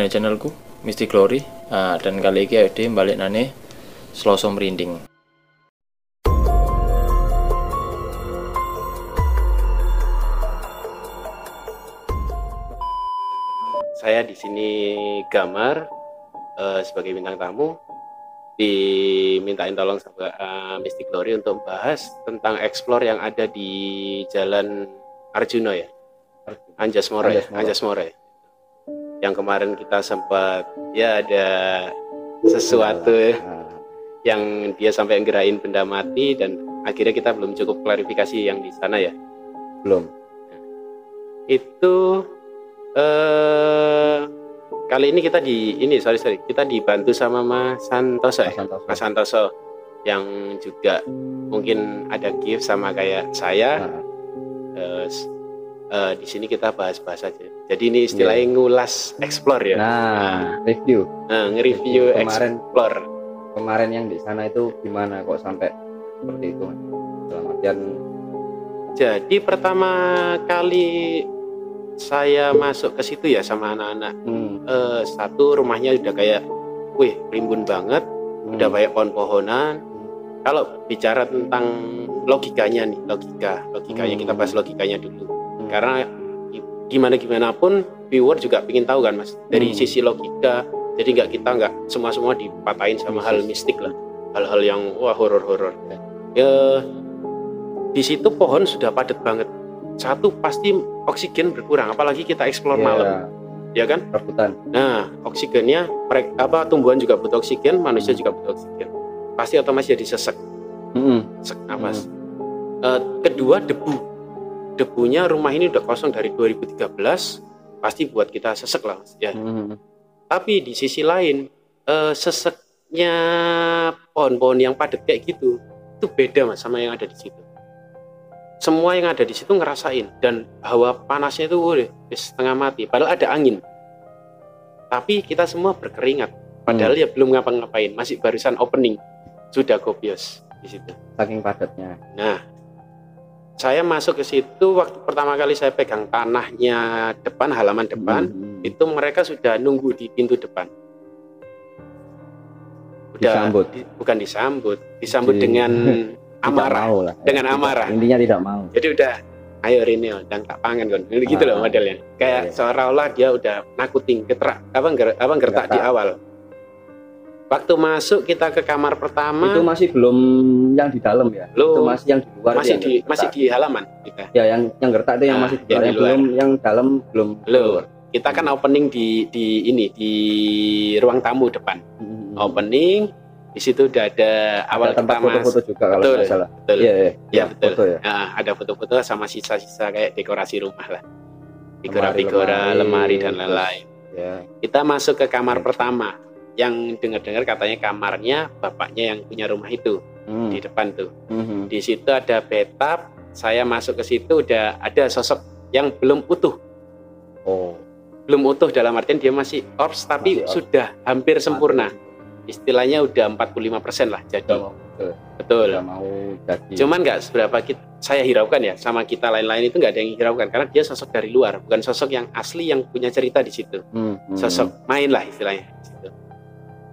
nang channelku Mystic Glory. Dan kali ini Ade balik nane Selasa merinding. Saya di sini gambar sebagai bintang tamu, dimintain tolong sama Mystic Glory untuk bahas tentang explore yang ada di Jalan Arjuna ya, Anjasmara. Yang kemarin kita sempat ya ada sesuatu yang dia sampai ngerain benda mati dan akhirnya kita belum cukup klarifikasi yang di sana ya. Belum. Itu kali ini kita kita dibantu sama Mas Santoso yang juga mungkin ada gift sama kayak saya. Di sini kita bahas-bahas aja. Jadi ini istilahnya ngulas explore ya. Review. Nge-review explore. Kemarin yang di sana itu gimana kok sampai seperti itu? Dalam artian, jadi pertama kali saya masuk ke situ ya sama anak-anak. Satu rumahnya udah kayak, rimbun banget, udah banyak pohon-pohonan. Kalau bicara tentang logikanya nih, logikanya kita bahas logikanya dulu. Karena gimana pun viewer juga pengen tahu kan Mas, dari sisi logika. Jadi kita nggak semua dipatahin sama hal mistik lah, hal-hal yang horor. Ya di situ pohon sudah padat banget. Satu pasti oksigen berkurang, apalagi kita explore malam, ya kan? Rebutan. Nah, oksigennya tumbuhan juga butuh oksigen, manusia juga butuh oksigen. Pasti otomatis jadi sesek, sesek napas. Kedua debunya rumah ini udah kosong dari 2013, pasti buat kita sesek lah, ya. Tapi di sisi lain, seseknya pohon-pohon yang padat kayak gitu, itu beda Mas sama yang ada di situ. Semua yang ada di situ ngerasain, dan hawa panasnya itu setengah mati, padahal ada angin. Tapi kita semua berkeringat, padahal ya belum ngapa-ngapain, masih barusan opening, sudah gobios di situ. Saking padatnya. Nah, saya masuk ke situ waktu pertama kali saya pegang tanahnya depan, halaman depan, itu mereka sudah nunggu di pintu depan. Bukan disambut dengan amarah. Dengan amarah. Intinya tidak mau. Jadi udah, ayo Rene, dan tak pangan kan. Gitu loh modelnya. Kayak seolah-olah dia udah nakutin, gertak di awal. Waktu masuk kita ke kamar pertama, itu masih belum yang di dalam ya. Itu masih yang di luar. Masih di halaman kita. Ya, yang gertak itu yang masih di luar. Belum, yang dalam belum. Kita kan opening di ruang tamu depan. Opening di situ udah ada awal tempat foto-foto juga kalau tidak salah. Betul. Iya, betul. Foto, ya? Ada foto-foto sama sisa-sisa kayak dekorasi rumah lah. Figura-figura, lemari dan lain-lain. Ya. Kita masuk ke kamar pertama. Yang dengar-dengar katanya kamarnya bapaknya yang punya rumah itu di depan tuh. Di situ ada bathtub. Saya masuk ke situ udah ada sosok yang belum utuh. Belum utuh dalam artian dia masih orbs tapi sudah hampir sempurna. Istilahnya udah 45% lah jadi. Betul. Mau jadi. Cuman nggak seberapa saya hiraukan ya, sama kita lain-lain itu nggak ada yang hiraukan karena dia sosok dari luar, bukan sosok yang asli yang punya cerita di situ. Sosok main lah istilahnya di situ.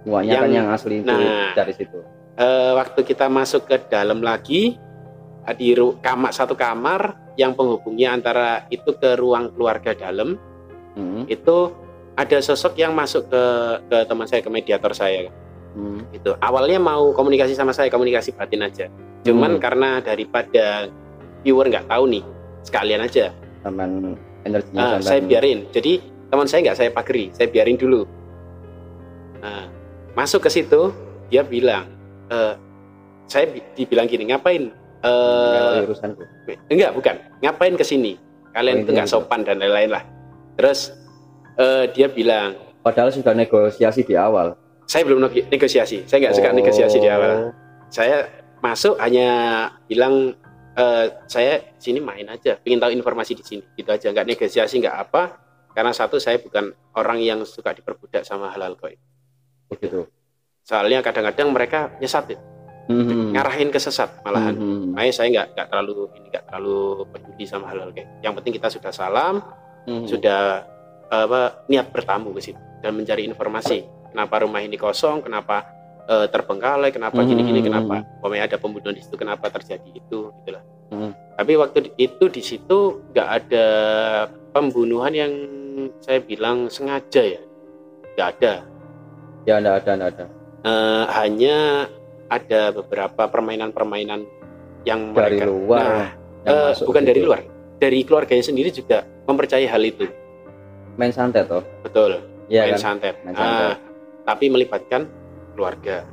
Semuanya kan yang asli itu dari situ. Waktu kita masuk ke dalam lagi di satu kamar yang penghubungnya antara itu ke ruang keluarga dalam, itu ada sosok yang masuk ke teman saya, ke mediator saya. Itu awalnya mau komunikasi sama saya, komunikasi batin aja. Cuman karena daripada viewer nggak tahu nih, sekalian aja. Teman energinya. Saya biarin. Jadi teman saya nggak saya pageri, saya biarin dulu. Masuk ke situ, dia bilang, saya dibilang gini, ngapain? Enggak, bukan. Ngapain kesini? Kalian itu nggak sopan dan lain-lain lah. Terus dia bilang, padahal sudah negosiasi di awal. Saya belum negosiasi. Saya nggak suka negosiasi di awal. Saya masuk hanya bilang, saya sini main aja, pengen tahu informasi di sini. Gitu aja, nggak negosiasi, nggak apa. Karena satu, saya bukan orang yang suka diperbudak sama hal-hal gaib. Begitu. Soalnya kadang-kadang mereka nyesat ya. Ngarahin ke sesat malahan. Makanya saya nggak terlalu peduli sama hal-hal kayak. Yang penting kita sudah salam, sudah niat bertamu ke situ dan mencari informasi. Kenapa rumah ini kosong? Kenapa terbengkalai? Kenapa gini-gini? Kenapa? Pokoknya ada pembunuhan di situ. Kenapa terjadi itu? Gitulah. Tapi waktu itu di situ nggak ada pembunuhan yang saya bilang sengaja ya, nggak ada. Ya, nggak ada. Hanya ada beberapa permainan-permainan yang Dari mereka, luar yang masuk bukan gitu. dari luar, dari keluarganya sendiri juga mempercayai hal itu. Main santet toh. Betul, Iya main kan? santet. Main santet. Tapi melibatkan keluarga.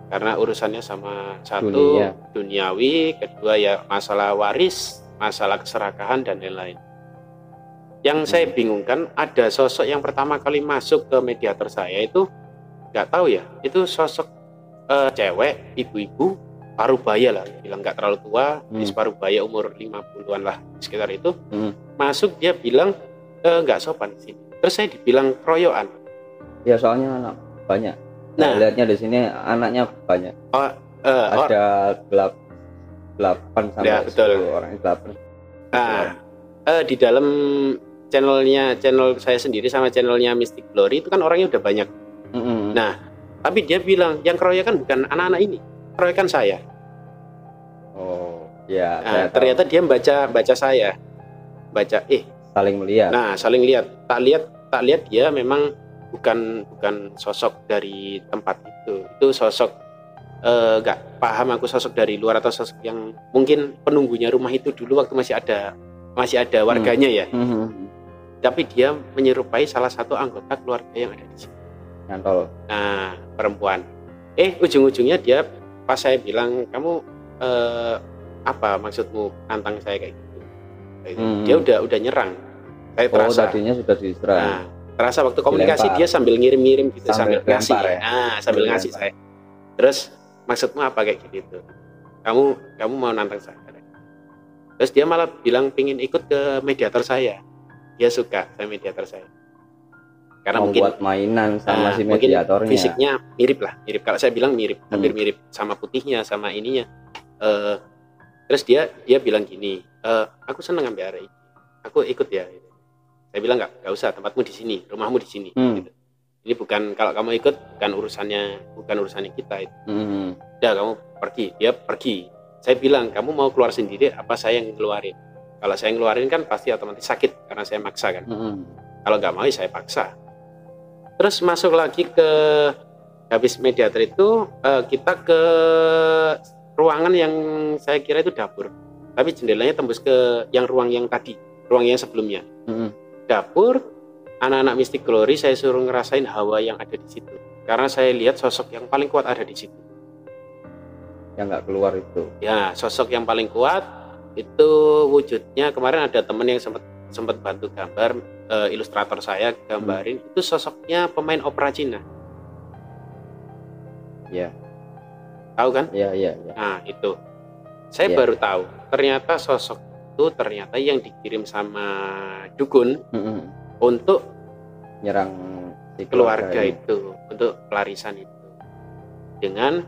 Karena urusannya sama satu duniawi, kedua ya masalah waris, masalah keserakahan dan lain-lain. Yang saya bingungkan, ada sosok yang pertama kali masuk ke mediator saya itu nggak tahu ya, itu sosok cewek, ibu-ibu parubaya lah, bilang nggak terlalu tua, parubaya umur 50-an lah sekitar itu. Masuk dia bilang nggak sopan di sini. Terus saya dibilang keroyokan. Ya soalnya anak banyak. Nah, lihatnya di sini anaknya banyak. Ada 8 sampai ya, 10 orang, 8. Nah, di dalam channel saya sendiri sama channelnya Mystic Glory itu kan orangnya udah banyak. Nah, tapi dia bilang yang keroyokan bukan anak-anak ini, keroyokan saya. Oh, ya. Nah, ternyata dia baca saya, saling melihat. Nah, saling lihat. Tak lihat dia memang bukan sosok dari tempat itu. Itu sosok nggak paham aku sosok dari luar atau sosok yang mungkin penunggunya rumah itu dulu waktu masih ada warganya ya. Tapi dia menyerupai salah satu anggota keluarga yang ada di sini. Nyantol. Nah, perempuan. Ujung-ujungnya dia pas saya bilang, kamu apa maksudmu nantang saya kayak gitu? Dia udah nyerang. Saya terasa. Tadinya sudah diserang. Nah, terasa waktu komunikasi dia sambil ngirim-ngirim gitu, sambil ngasih. Ya? Nah, sambil ngasih saya. Terus maksudmu apa kayak gitu? Kamu mau nantang saya? Terus dia malah bilang pingin ikut ke mediator saya. Dia suka sama mediator saya. Karena mau mungkin buat mainan sama si mediatornya. Fisiknya mirip. Kalau saya bilang mirip, hampir mirip sama putihnya, sama ininya. Terus dia bilang gini, aku seneng ambil area ini, aku ikut ya. Saya bilang nggak usah, tempatmu di sini, rumahmu di sini. Gitu. Ini bukan, kalau kamu ikut bukan urusannya kita itu. Udah kamu pergi, dia pergi. Saya bilang kamu mau keluar sendiri, apa saya yang ngeluarin? Kalau saya ngeluarin kan pasti otomatis sakit karena saya maksa kan. Kalau nggak mau ya saya paksa. Terus masuk lagi ke habis mediator itu kita ke ruangan yang saya kira itu dapur. Tapi jendelanya tembus ke ruang yang sebelumnya. Dapur, anak-anak Mystic Glory saya suruh ngerasain hawa yang ada di situ. Karena saya lihat sosok yang paling kuat ada di situ. Yang nggak keluar itu. Ya, sosok yang paling kuat itu wujudnya, kemarin ada teman yang sempat bantu gambar, ilustrator saya gambarin, itu sosoknya pemain opera Cina. Ya. Tahu kan? Iya. Nah, itu. Saya baru tahu, ternyata sosok itu ternyata yang dikirim sama dukun untuk nyerang si keluarga itu, untuk pelarisan itu. Dengan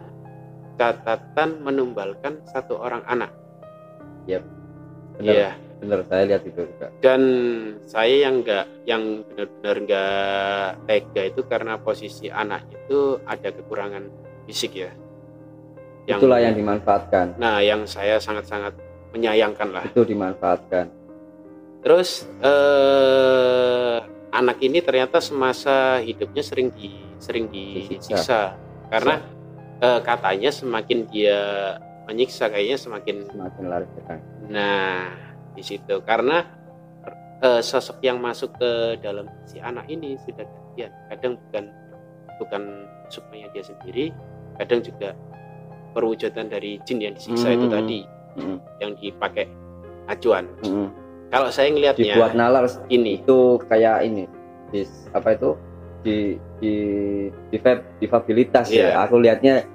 catatan menumbalkan 1 orang anak. Benar. Iya. Benar, saya lihat itu juga. Dan saya yang benar-benar nggak tega itu karena posisi anak itu ada kekurangan fisik ya. Itulah yang dimanfaatkan. Nah, yang saya sangat-sangat menyayangkan lah. Itu dimanfaatkan. Terus anak ini ternyata semasa hidupnya sering disiksa karena katanya semakin dia menyiksa kayaknya semakin laris kan. Nah, di situ karena sosok yang masuk ke dalam si anak ini sudah gantian. Kadang bukan supaya dia sendiri, kadang juga perwujudan dari jin yang disiksa itu tadi, yang dipakai acuan. Kalau saya ngelihatnya dibuat nalar ini itu kayak ini difabilitas ya. Aku lihatnya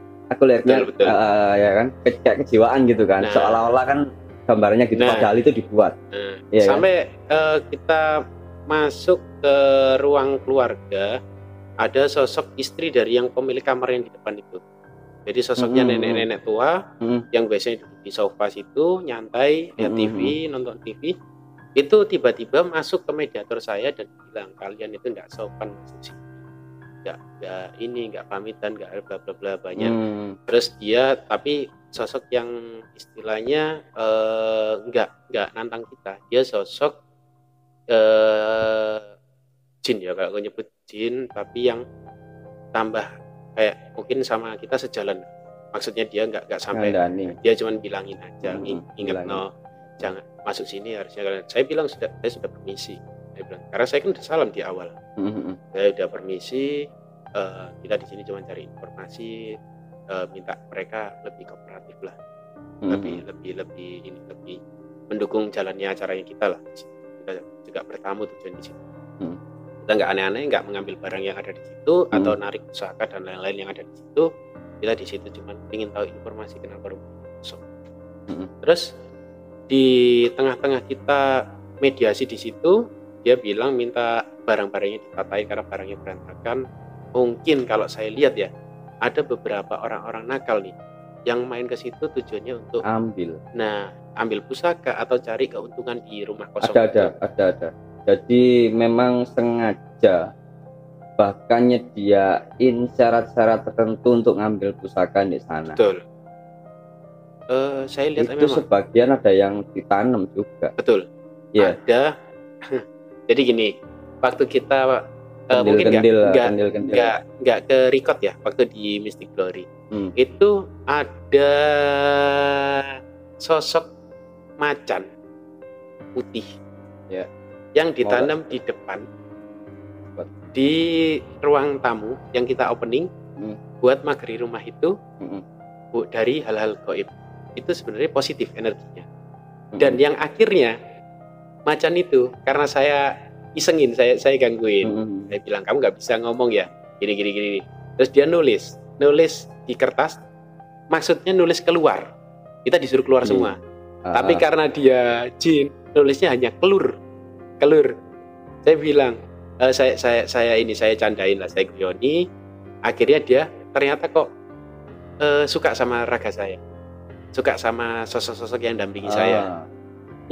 betul. Ya kan kayak kejiwaan gitu kan. Nah, seolah-olah kan gambarnya gitu, padahal itu dibuat. Sampai kita masuk ke ruang keluarga, ada sosok istri dari yang pemilik kamar yang di depan itu. Jadi sosoknya nenek-nenek tua yang biasanya duduk di sofa situ nyantai lihat TV, nonton TV. Itu tiba-tiba masuk ke mediator saya dan bilang, kalian itu nggak sopan masuk sini, nggak pamitan, nggak bla bla bla banyak. Terus dia tapi sosok yang istilahnya nggak nantang kita, dia sosok jin ya, kalau gue nyebut jin, tapi yang tambah kayak mungkin sama kita sejalan. Maksudnya dia nggak sampai, dia cuma bilangin aja, ingat no, jangan masuk sini, harusnya kalian. Saya bilang saya sudah permisi. Saya bilang, karena saya kan udah salam di awal. Saya udah permisi, kita di sini cuma cari informasi, minta mereka lebih kooperatif lah, lebih mendukung jalannya acaranya kita lah. Kita juga bertamu tujuan di situ. Kita nggak aneh-aneh, nggak mengambil barang yang ada di situ atau narik pusaka dan lain-lain yang ada di situ. Kita di situ cuma ingin tahu informasi kenapa rumah kosong. Terus di tengah-tengah kita mediasi di situ, dia bilang minta barang-barangnya ditatain karena barangnya berantakan. Mungkin kalau saya lihat ya, ada beberapa orang-orang nakal nih yang main ke situ tujuannya untuk ambil pusaka atau cari keuntungan di rumah kosong. Ada. Jadi memang sengaja, bahkan nyediain syarat-syarat tertentu untuk ngambil pusaka di sana. Betul. Saya lihat itu memang sebagian ada yang ditanam juga. Betul. Yeah. Ada. Jadi gini, waktu kita mungkin nggak ke record ya, waktu di Mystic Glory itu ada sosok macan putih yang ditanam di depan di ruang tamu yang kita opening buat mageri rumah itu dari hal-hal gaib. Itu sebenarnya positif energinya. Dan yang akhirnya macan itu, karena saya isengin, saya gangguin, saya bilang kamu nggak bisa ngomong ya, gini. Terus dia nulis di kertas, maksudnya nulis keluar. Kita disuruh keluar semua. Tapi karena dia jin, nulisnya hanya kelur. Saya bilang, saya candain lah, saya guyoni. Akhirnya dia ternyata kok suka sama raga saya, suka sama sosok-sosok yang dampingi saya.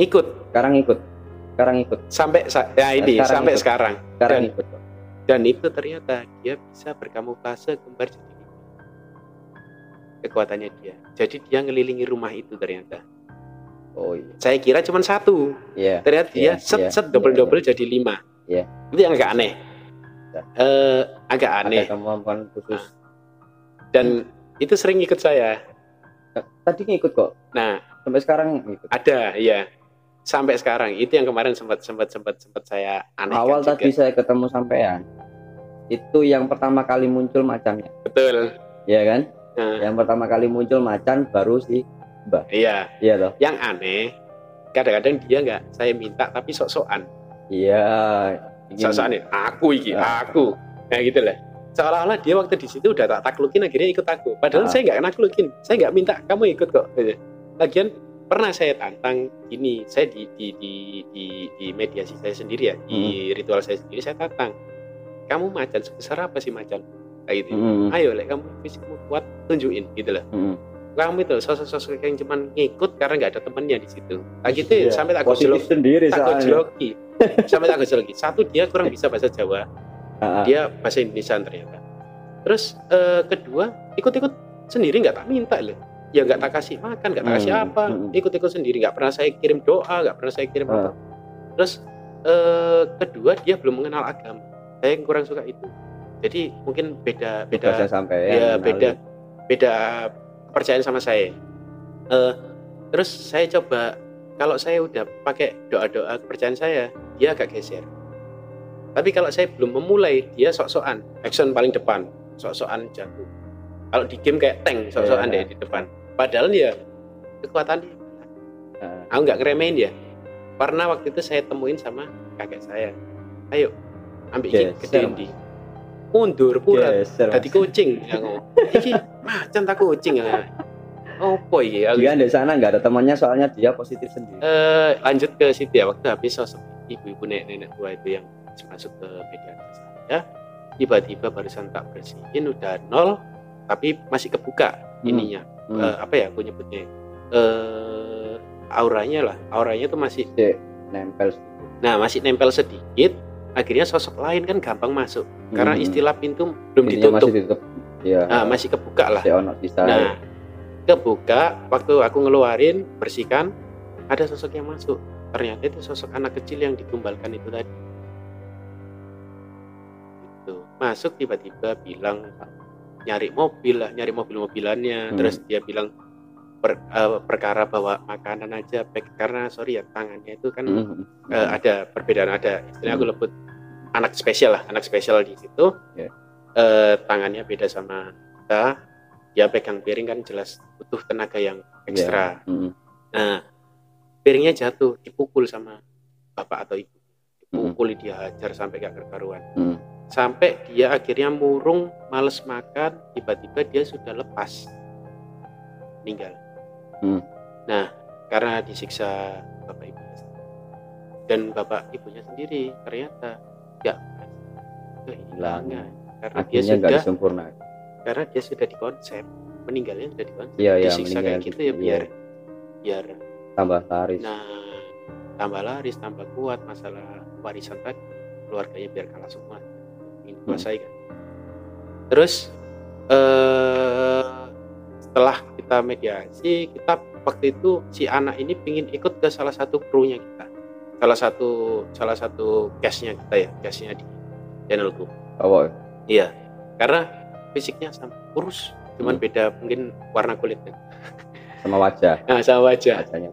Sekarang ikut sampai sekarang. Dan itu ternyata dia bisa berkamuflase kembar jadi kekuatannya dia. Jadi dia ngelilingi rumah itu ternyata. Saya kira cuma satu, ternyata dia set double jadi 5. Itu yang agak aneh. Ada kemampuan khusus. Dan itu sering ikut saya. Tadi ngikut kok. Nah, sampai sekarang ngikut. Ada, ya. Sampai sekarang. Itu yang kemarin sempat saya anehkan. Awal juga. Tadi saya ketemu sampean. Itu yang pertama kali muncul macannya. Betul. Iya kan? Yang pertama kali muncul macan baru si Mbah. Iya toh. Yang aneh, kadang-kadang dia nggak saya minta tapi sok-sokan. Iya. Sok-sokan nih, aku. Nah gitu lah. Seolah-olah dia waktu di situ udah tak taklukin, akhirnya ikut aku. Padahal saya nggak naklukin, saya nggak minta kamu ikut kok. Lagian pernah saya tantang ini, saya di mediasi saya sendiri ya, di ritual saya sendiri saya tantang. Kamu macan sebesar apa sih macan? Kayak gitu. Ayo, kamu fisikmu kuat, tunjukin gitu lah. Kamu itu sosok-sosok yang cuman ngikut karena nggak ada temennya di situ. Nah gitu sampai tak gojloki. Satu, dia kurang bisa bahasa Jawa. Dia bahasa Indonesia ternyata. Terus kedua, ikut-ikut sendiri, nggak tak minta loh. Ya nggak tak kasih makan, nggak tak kasih apa. Ikut-ikut sendiri, nggak pernah saya kirim doa, nggak pernah saya kirim apa. Terus kedua, dia belum mengenal agama. Saya yang kurang suka itu. Jadi mungkin beda kepercayaan sama saya. Terus saya coba, kalau saya udah pakai doa-doa kepercayaan saya, dia agak geser. Tapi kalau saya belum memulai, dia sok-sokan, action paling depan, sok-sokan jago. Kalau di game kayak tank, sok-sokan deh di depan. Padahal ya kekuatannya, aku nggak ngeremehin ya. Karena waktu itu saya temuin sama kakek saya, ayo ambil iki gedein di. Mundur pura, tadi kucing. Iki macan tak kucing ya. Opo iki? Dia di sana nggak ada temannya, soalnya dia positif sendiri. Lanjut ke situ ya, waktu habis sosok ibu-ibu nenek tua itu yang masuk ke mediasi saya, tiba-tiba barusan tak bersihin udah 0, tapi masih kebuka ininya. Apa ya aku nyebutnya? Auranya tuh masih nempel. Nah, masih nempel sedikit, akhirnya sosok lain kan gampang masuk. Karena istilah pintu belum ditutup. Masih ditutup. Ya. Nah, masih kebuka lah. Nah, kebuka, waktu aku ngeluarin, bersihkan, ada sosok yang masuk. Ternyata itu sosok anak kecil yang ditumbalkan itu tadi. Itu. Masuk tiba-tiba bilang nyari mobil lah, nyari mobil-mobilannya. Terus dia bilang perkara bawa makanan aja, karena sorry ya tangannya itu kan ada perbedaan, ada istilahnya aku lebut anak spesial di situ. Tangannya beda sama kita, dia pegang piring kan jelas butuh tenaga yang ekstra. Nah, piringnya jatuh, dipukul sama bapak atau ibu, dipukul, dia hajar sampai gak berkaruan. Sampai dia akhirnya murung, males makan, tiba-tiba dia sudah lepas, meninggal. Nah, karena disiksa bapak ibu dan bapak ibunya sendiri ternyata nggak kehilangan karena dia sudah sempurna, karena dia sudah dikonsep, meninggalnya sudah dikonsep. Disiksa kayak gitu ya biar tambah laris. Nah, tambah laris, tambah kuat. Masalah warisan tadi, keluarganya biar kalah semua, ingin kuasai kan. Terus setelah kita mediasi, kita waktu itu si anak ini pingin ikut ke salah satu krunya kita, salah satu case-nya kita ya, case-nya di channelku. Iya, karena fisiknya sama, kurus, cuman beda mungkin warna kulitnya sama wajah. Nah, sama wajahnya.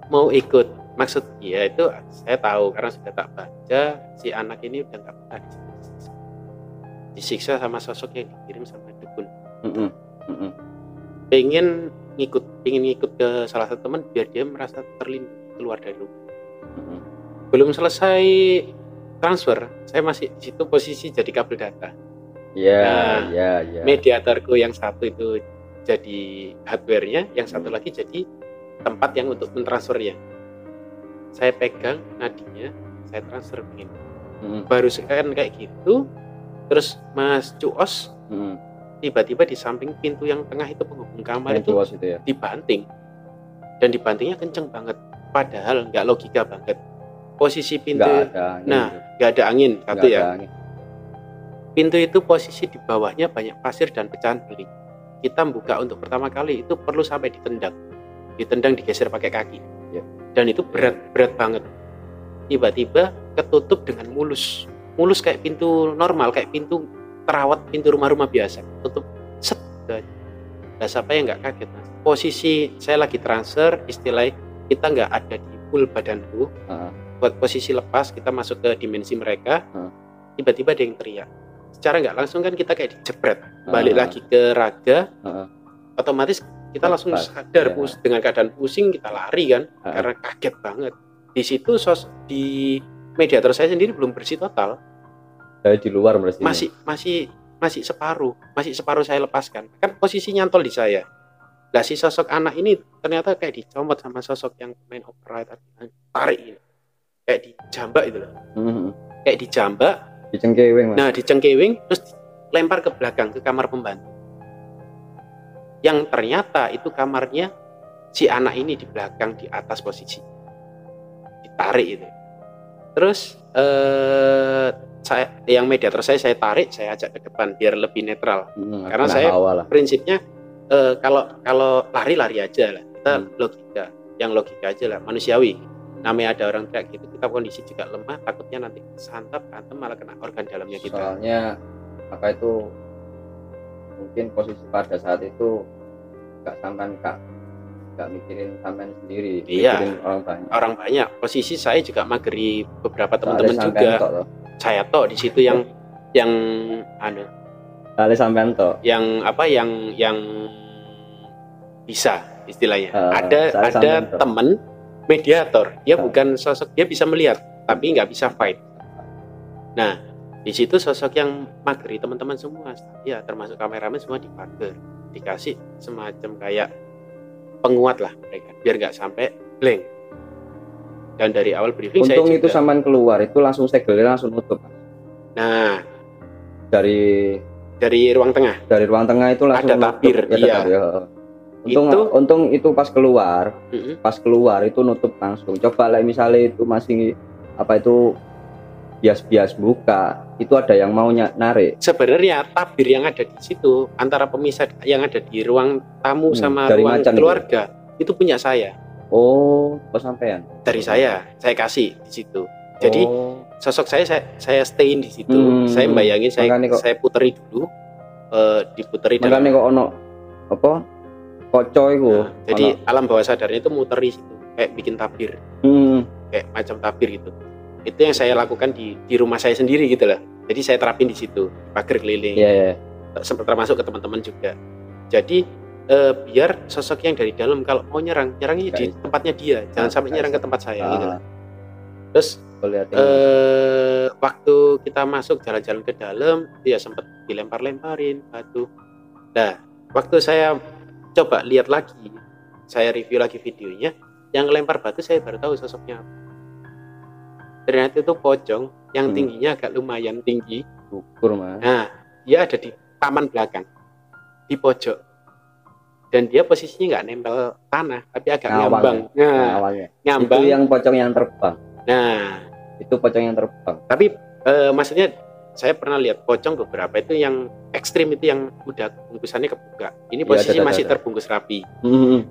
Mau ikut, maksud ya itu saya tahu karena sudah tak baca, si anak ini udah nggak pernah disiksa sama sosok yang dikirim sama dukun. Pengen ngikut ke salah satu teman biar dia merasa terlindungi keluar dari rumah. Belum selesai transfer, saya masih di situ posisi jadi kabel data. Mediatorku yang satu itu jadi hardware-nya, yang satu lagi jadi tempat yang untuk mentransfernya. Saya pegang nadinya, saya transfer begini. Baru sekarang kayak gitu, terus Mas Cuos tiba-tiba di samping pintu yang tengah itu penghubung kamar itu ya? Dibanting, dan dibantingnya kenceng banget, padahal nggak logika banget posisi pintu. Nggak ada angin satu ya. Pintu itu posisi di bawahnya banyak pasir dan pecahan beling. Kita buka untuk pertama kali itu perlu sampai ditendang digeser pakai kaki, dan itu berat banget. Tiba-tiba ketutup dengan mulus kayak pintu normal, kayak pintu terawat, pintu rumah-rumah biasa, tutup set. Nah, siapa yang nggak kaget, Mas? Posisi saya lagi transfer, istilahnya kita nggak ada di full badanku, buat posisi lepas, kita masuk ke dimensi mereka. Tiba-tiba ada yang teriak, secara nggak langsung kan kita kayak dijebret, balik lagi ke raga, otomatis kita langsung sadar, dengan keadaan pusing kita lari kan, karena kaget banget. Di situ di mediator saya sendiri belum bersih total. Di luar masih separuh saya lepaskan, kan posisi nyantol di saya. Nah, si sosok anak ini ternyata kayak dicomot sama sosok yang main opera tadi, tarik ini, kayak dijambak itu loh. Kayak dijambak, dicengkewing. Nah, dicengkewing terus lempar ke belakang ke kamar pembantu, yang ternyata itu kamarnya si anak ini di belakang, di atas posisi ditarik itu. Terus yang mediator saya tarik, saya ajak ke depan biar lebih netral. Karena saya prinsipnya kalau lari aja lah, kita logika aja lah, manusiawi. Namanya ada orang kayak gitu, kita kondisi juga lemah, takutnya nanti santap kantem malah kena organ dalamnya kita. Soalnya mungkin posisi pada saat itu nggak mikirin sampean sendiri, mikirin orang banyak. Posisi saya juga mageri beberapa teman-teman juga. Saya toh di situ yang sampean toh. Yang bisa istilahnya. Ada teman mediator, dia bukan sosok, dia bisa melihat tapi nggak bisa fight. Nah, di situ sosok yang mageri teman-teman semua, ya termasuk kameramen semua dipager, dikasih semacam kayak penguat lah mereka biar nggak sampai blank. Dan dari awal briefing untung saya itu sampean keluar itu langsung segelnya langsung nutup. Nah, dari ruang tengah itu langsung ada tabir. Iya. untung itu pas keluar itu nutup langsung. Coba lah misalnya itu masih apa itu bias buka, itu ada yang mau narik. Sebenarnya tabir yang ada di situ antara pemisah yang ada di ruang tamu sama ruang keluarga itu punya saya. Oh, sampean. Dari saya kasih di situ. Jadi sosok saya stayin di situ. Saya bayangin saya puteri dulu, diputeri. Makanya kok ono apa? Koco itu. Nah, jadi alam bawah sadarnya itu muteri situ, kayak bikin tabir. Kayak macam tabir gitu. Itu yang saya lakukan di rumah saya sendiri gitu lah. Jadi saya terapin di situ, pagar keliling. Sempat termasuk ke teman-teman juga. Jadi biar sosok yang dari dalam kalau mau nyerangnya di tempatnya dia, jangan sampai nyerang ke tempat saya gitu lah. Terus waktu kita masuk jalan-jalan ke dalam, dia sempat dilempar-lemparin batu. Nah, waktu saya coba lihat lagi, saya review lagi videonya, yang lempar batu saya baru tahu sosoknya apa. Ternyata itu pocong yang tingginya agak lumayan tinggi. Ukur, Mas. Nah, dia ada di taman belakang, di pojok. Dan dia posisinya nggak nempel tanah, tapi agak ngambang. Ngambang. Itu yang pocong yang terbang. Nah, itu pocong yang terbang. Tapi maksudnya saya pernah lihat pocong beberapa itu yang ekstrim, itu yang udah bungkusannya kebuka. Ini posisi masih terbungkus rapi.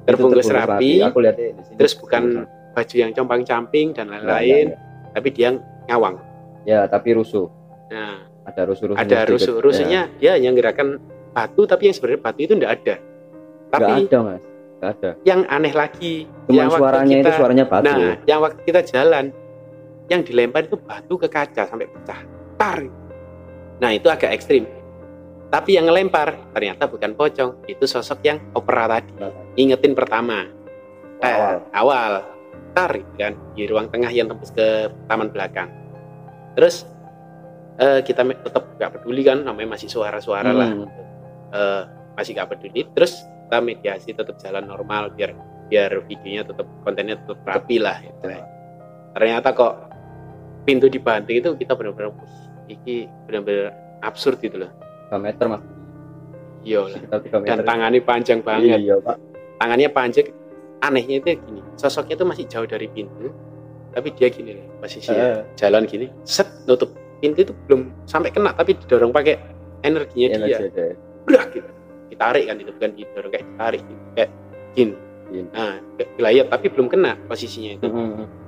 Terbungkus rapi. Aku lihat di sini. Terus bukan baju yang compang-camping dan lain-lain, tapi dia ngawang. Ya, tapi rusuh. Nah, ada rusuh. Ada rusuhnya. Dia hanya gerakan batu, tapi yang sebenarnya batu itu enggak ada. Tapi enggak ada, Mas. Enggak ada. Yang aneh lagi, cuma suaranya itu suaranya batu. Nah, yang waktu kita jalan, yang dilempar itu batu ke kaca sampai pecah. Tar. Nah, itu agak ekstrim. Tapi yang ngelempar ternyata bukan pocong, itu sosok yang opera tadi. Ingetin pertama. Awal. Tar kan di ruang tengah yang tembus ke taman belakang. Terus kita tetap gak peduli kan, namanya masih suara-suara lah. Masih gak peduli. Terus kita mediasi tetap jalan normal biar videonya tetap, kontennya tetap rapi lah gitu. Ternyata kok pintu dibanting itu kita benar-benar ini benar-benar absurd gitu loh. 3 meter, Mas. Iya lah. Dan tangannya panjang banget. Iya, Pak. Tangannya panjang. Anehnya itu gini, sosoknya itu masih jauh dari pintu, tapi dia gini nih posisinya, jalan gini, set nutup pintu itu belum sampai kena, tapi didorong pakai energinya dia. Berak gitu. Ditarik kan, itu bukan didorong, kayak ditarik gitu, kayak gini. Nah, gelayat tapi belum kena posisinya itu.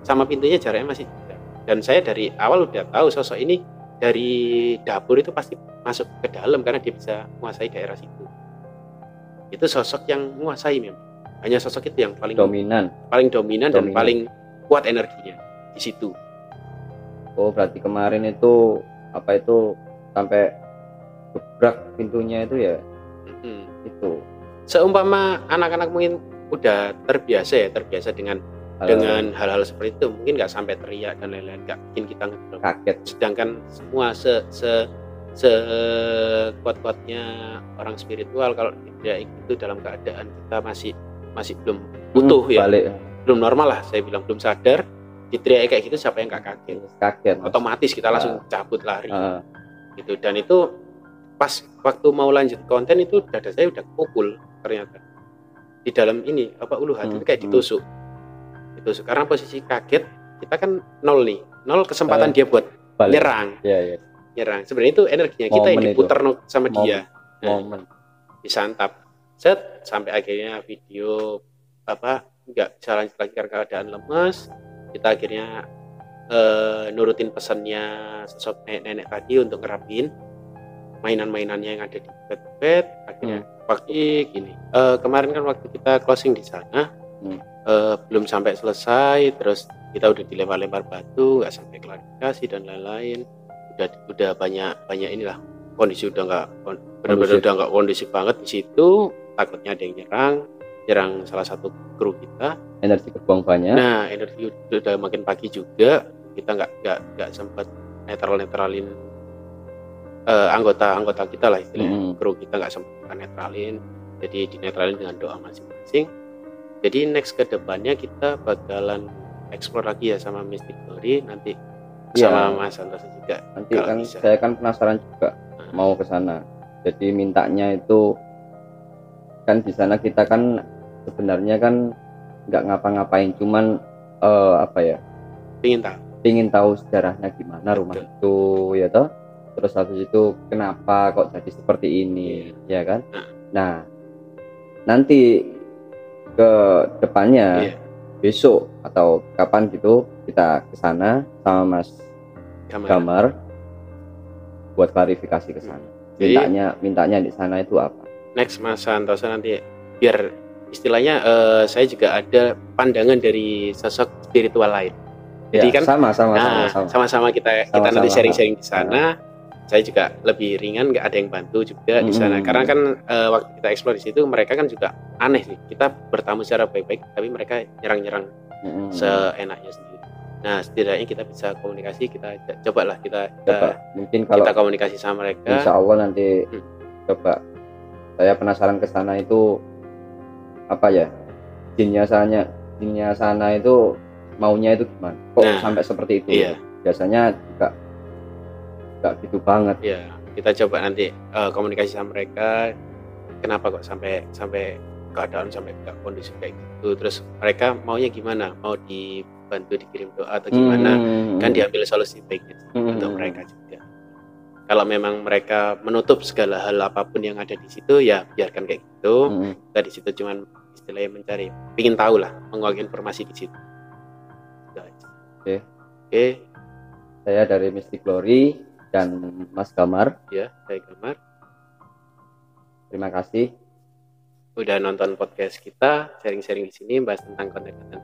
Sama pintunya jaraknya masih jauh. Dan saya dari awal udah tahu sosok ini dari dapur itu pasti masuk ke dalam karena dia bisa menguasai daerah situ. Itu sosok yang menguasai memang. Hanya sosok itu yang paling dominan dan paling kuat energinya di situ. Oh, berarti kemarin itu apa itu sampai gebrak pintunya itu ya? Itu. Seumpama anak-anak mungkin udah terbiasa dengan hal-hal seperti itu, mungkin nggak sampai teriak dan lain-lain, nggak bikin kita kaget. Sedangkan semua kuat-kuatnya orang spiritual, kalau tidak itu dalam keadaan kita masih belum utuh ya, belum normal lah, saya bilang belum sadar, diteriak kayak gitu siapa yang nggak kaget? Otomatis kita langsung cabut lari gitu. Dan itu pas waktu mau lanjut konten itu dada saya udah pukul ternyata di dalam ini ulu hati itu kayak ditusuk karena posisi kaget. Kita kan nol kesempatan dia buat nyerang. Nyerang sebenarnya itu energinya kita yang diputar sama dia, disantap set sampai akhirnya video nggak bisa lanjut lagi karena keadaan lemas. Kita akhirnya nurutin pesannya sosok nenek tadi untuk ngerapin mainan-mainannya yang ada di bed. Akhirnya waktu gini, kemarin kan waktu kita closing di sana belum sampai selesai, terus kita udah dilempar-lempar batu, nggak sampai klarifikasi dan lain-lain. Udah banyak inilah, kondisi udah nggak benar-benar udah nggak kondisi banget di situ. Takutnya ada yang nyerang salah satu kru kita. Energi kebuang banyak. Nah, energi udah makin pagi juga, kita nggak sempat netralin anggota kita lah istilahnya. Kru kita nggak sempat netralin, jadi dinetralin dengan doa masing-masing. Jadi next ke depannya kita bakalan explore lagi ya sama Mystic Glory nanti sama Mas Santoso juga. Nanti kan bisa. Saya kan penasaran juga mau ke sana. Jadi mintanya itu kan di sana kita kan sebenarnya kan nggak ngapa-ngapain, cuman apa ya, pingin tahu sejarahnya gimana rumah itu ya toh. Terus habis itu kenapa kok jadi seperti ini, ya kan? Nah, nanti ke depannya besok atau kapan gitu kita ke sana sama Mas Gamar buat klarifikasi ke sana. Mintanya di sana itu apa? Next Mas Santoso nanti biar istilahnya saya juga ada pandangan dari sosok spiritual lain. Jadi kan sama-sama kita nanti sharing-sharing di sana. Saya juga lebih ringan, nggak ada yang bantu juga di sana. Karena kan waktu kita eksplor di situ mereka kan juga aneh sih. Kita bertamu secara baik-baik, tapi mereka nyerang-nyerang seenaknya sendiri. Nah, setidaknya kita bisa komunikasi, kita cobalah kita mungkin kalau kita komunikasi sama mereka. Insya Allah nanti coba. Saya penasaran ke sana itu apa ya? Jinnya sana itu maunya itu gimana? Kok sampai seperti itu? Iya. Biasanya juga nggak gitu banget. Ya, kita coba nanti komunikasi sama mereka. Kenapa kok sampai keadaan sampai nggak kondisi kayak gitu? Terus mereka maunya gimana? Mau dibantu dikirim doa atau gimana? Kan diambil solusi baiknya untuk mereka juga. Kalau memang mereka menutup segala hal apapun yang ada di situ, ya biarkan kayak gitu. Kita di situ cuman istilahnya mencari, pingin tahu lah, menguak informasi di situ. Oke. Saya dari Mystic Glory dan Mas Gamar. Ya, saya Gamar. Terima kasih udah nonton podcast kita, sharing-sharing di sini bahas tentang konten-konten